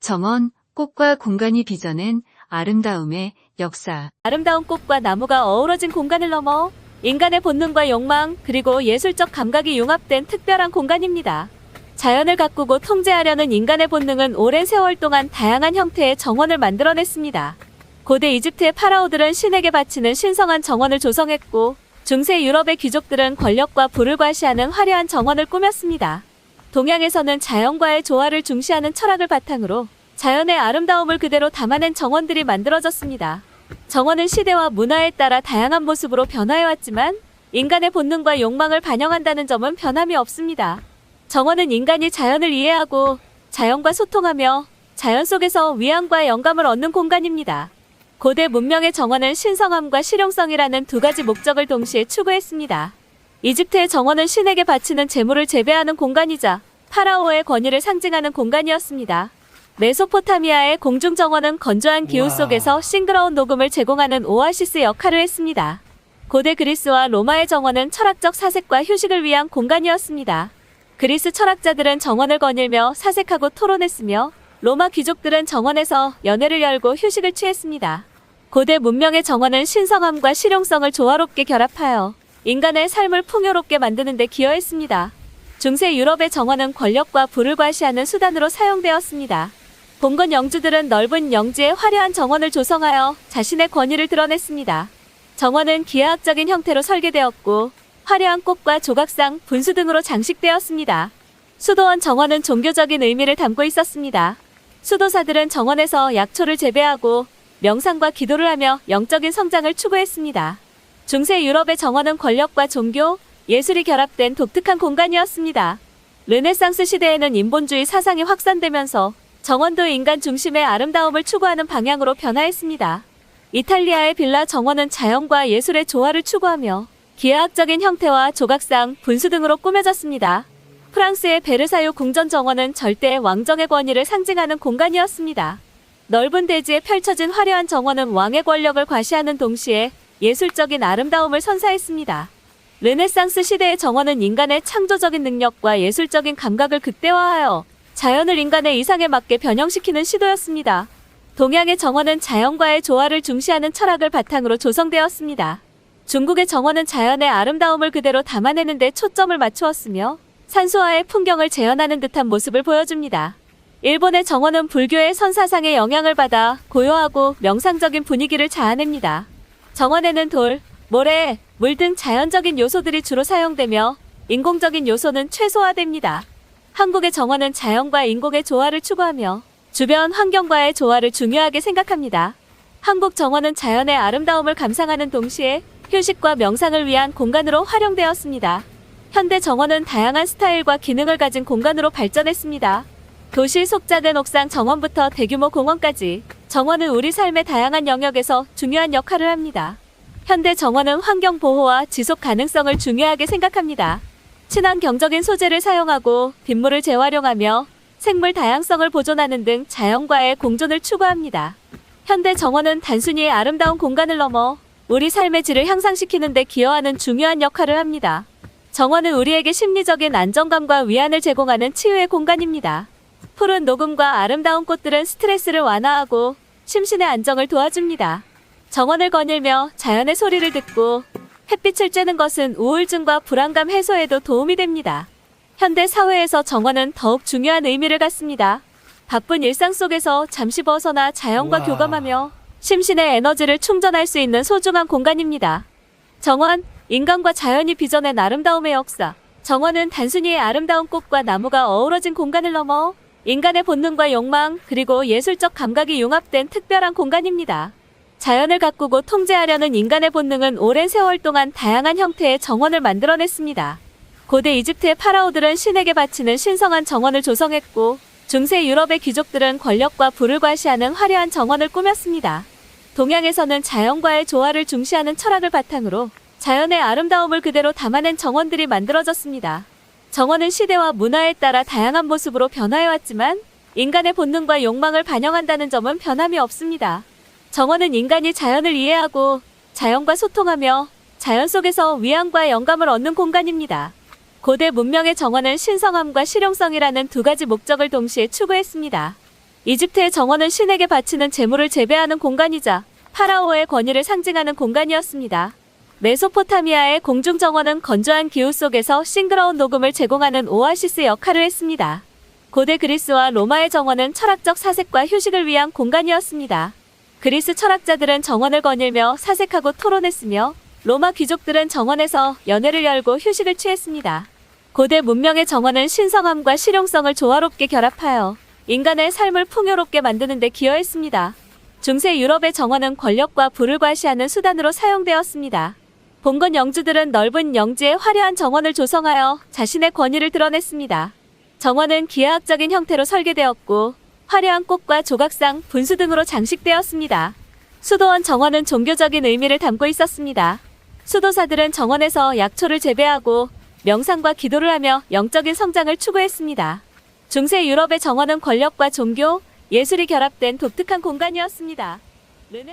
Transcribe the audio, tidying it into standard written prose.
정원, 꽃과 공간이 빚어낸 아름다움의 역사. 아름다운 꽃과 나무가 어우러진 공간을 넘어 인간의 본능과 욕망 그리고 예술적 감각이 융합된 특별한 공간입니다. 자연을 가꾸고 통제하려는 인간의 본능은 오랜 세월 동안 다양한 형태의 정원을 만들어냈습니다. 고대 이집트의 파라오들은 신에게 바치는 신성한 정원을 조성했고, 중세 유럽의 귀족들은 권력과 부를 과시하는 화려한 정원을 꾸몄습니다. 동양에서는 자연과의 조화를 중시하는 철학을 바탕으로 자연의 아름다움을 그대로 담아낸 정원들이 만들어졌습니다. 정원은 시대와 문화에 따라 다양한 모습으로 변화해왔지만 인간의 본능과 욕망을 반영한다는 점은 변함이 없습니다. 정원은 인간이 자연을 이해하고 자연과 소통하며 자연 속에서 위안과 영감을 얻는 공간입니다. 고대 문명의 정원은 신성함과 실용성이라는 두 가지 목적을 동시에 추구했습니다. 이집트의 정원은 신에게 바치는 제물을 재배하는 공간이자 파라오의 권위를 상징하는 공간이었습니다. 메소포타미아의 공중정원은 건조한 기후 속에서 싱그러운 녹음을 제공하는 오아시스 역할을 했습니다. 고대 그리스와 로마의 정원은 철학적 사색과 휴식을 위한 공간이었습니다. 그리스 철학자들은 정원을 거닐며 사색하고 토론했으며 로마 귀족들은 정원에서 연회를 열고 휴식을 취했습니다. 고대 문명의 정원은 신성함과 실용성을 조화롭게 결합하여 인간의 삶을 풍요롭게 만드는 데 기여했습니다. 중세 유럽의 정원은 권력과 부를 과시하는 수단으로 사용되었습니다. 봉건 영주들은 넓은 영지에 화려한 정원을 조성하여 자신의 권위를 드러냈습니다. 정원은 기하학적인 형태로 설계되었고 화려한 꽃과 조각상, 분수 등으로 장식되었습니다. 수도원 정원은 종교적인 의미를 담고 있었습니다. 수도사들은 정원에서 약초를 재배하고 명상과 기도를 하며 영적인 성장을 추구했습니다. 중세 유럽의 정원은 권력과 종교, 예술이 결합된 독특한 공간이었습니다. 르네상스 시대에는 인본주의 사상이 확산되면서 정원도 인간 중심의 아름다움을 추구하는 방향으로 변화했습니다. 이탈리아의 빌라 정원은 자연과 예술의 조화를 추구하며 기하학적인 형태와 조각상, 분수 등으로 꾸며졌습니다. 프랑스의 베르사유 궁전 정원은 절대 왕정의 권위를 상징하는 공간이었습니다. 넓은 대지에 펼쳐진 화려한 정원은 왕의 권력을 과시하는 동시에 예술적인 아름다움을 선사했습니다. 르네상스 시대의 정원은 인간의 창조적인 능력과 예술적인 감각을 극대화하여 자연을 인간의 이상에 맞게 변형시키는 시도였습니다. 동양의 정원은 자연과의 조화를 중시하는 철학을 바탕으로 조성되었습니다. 중국의 정원은 자연의 아름다움을 그대로 담아내는 데 초점을 맞추었으며 산수화의 풍경을 재현하는 듯한 모습을 보여줍니다. 일본의 정원은 불교의 선사상의 영향을 받아 고요하고 명상적인 분위기를 자아냅니다. 정원에는 돌, 모래, 물 등 자연적인 요소들이 주로 사용되며 인공적인 요소는 최소화됩니다. 한국의 정원은 자연과 인공의 조화를 추구하며 주변 환경과의 조화를 중요하게 생각합니다. 한국 정원은 자연의 아름다움을 감상하는 동시에 휴식과 명상을 위한 공간으로 활용되었습니다. 현대 정원은 다양한 스타일과 기능을 가진 공간으로 발전했습니다. 도시 속 작은 옥상 정원부터 대규모 공원까지 정원은 우리 삶의 다양한 영역에서 중요한 역할을 합니다. 현대 정원은 환경 보호와 지속 가능성을 중요하게 생각합니다. 친환경적인 소재를 사용하고 빗물을 재활용하며 생물 다양성을 보존하는 등 자연과의 공존을 추구합니다. 현대 정원은 단순히 아름다운 공간을 넘어 우리 삶의 질을 향상시키는 데 기여하는 중요한 역할을 합니다. 정원은 우리에게 심리적인 안정감과 위안을 제공하는 치유의 공간입니다. 푸른 녹음과 아름다운 꽃들은 스트레스를 완화하고 심신의 안정을 도와줍니다. 정원을 거닐며 자연의 소리를 듣고 햇빛을 쬐는 것은 우울증과 불안감 해소에도 도움이 됩니다. 현대 사회에서 정원은 더욱 중요한 의미를 갖습니다. 바쁜 일상 속에서 잠시 벗어나 자연과 교감하며 심신의 에너지를 충전할 수 있는 소중한 공간입니다. 정원, 인간과 자연이 빚어낸 아름다움의 역사. 정원은 단순히 아름다운 꽃과 나무가 어우러진 공간을 넘어 인간의 본능과 욕망 그리고 예술적 감각이 융합된 특별한 공간입니다. 자연을 가꾸고 통제하려는 인간의 본능은 오랜 세월 동안 다양한 형태의 정원을 만들어냈습니다. 고대 이집트의 파라오들은 신에게 바치는 신성한 정원을 조성했고, 중세 유럽의 귀족들은 권력과 부를 과시하는 화려한 정원을 꾸몄습니다. 동양에서는 자연과의 조화를 중시하는 철학을 바탕으로 자연의 아름다움을 그대로 담아낸 정원들이 만들어졌습니다. 정원은 시대와 문화에 따라 다양한 모습으로 변화해왔지만 인간의 본능과 욕망을 반영한다는 점은 변함이 없습니다. 정원은 인간이 자연을 이해하고 자연과 소통하며 자연 속에서 위안과 영감을 얻는 공간입니다. 고대 문명의 정원은 신성함과 실용성이라는 두 가지 목적을 동시에 추구했습니다. 이집트의 정원은 신에게 바치는 제물을 재배하는 공간이자 파라오의 권위를 상징하는 공간이었습니다. 메소포타미아의 공중 정원은 건조한 기후 속에서 싱그러운 녹음을 제공하는 오아시스 역할을 했습니다. 고대 그리스와 로마의 정원은 철학적 사색과 휴식을 위한 공간이었습니다. 그리스 철학자들은 정원을 거닐며 사색하고 토론했으며 로마 귀족들은 정원에서 연회를 열고 휴식을 취했습니다. 고대 문명의 정원은 신성함과 실용성을 조화롭게 결합하여 인간의 삶을 풍요롭게 만드는 데 기여했습니다. 중세 유럽의 정원은 권력과 부를 과시하는 수단으로 사용되었습니다. 봉건 영주들은 넓은 영지에 화려한 정원을 조성하여 자신의 권위를 드러냈습니다. 정원은 기하학적인 형태로 설계되었고 화려한 꽃과 조각상, 분수 등으로 장식되었습니다. 수도원 정원은 종교적인 의미를 담고 있었습니다. 수도사들은 정원에서 약초를 재배하고 명상과 기도를 하며 영적인 성장을 추구했습니다. 중세 유럽의 정원은 권력과 종교, 예술이 결합된 독특한 공간이었습니다.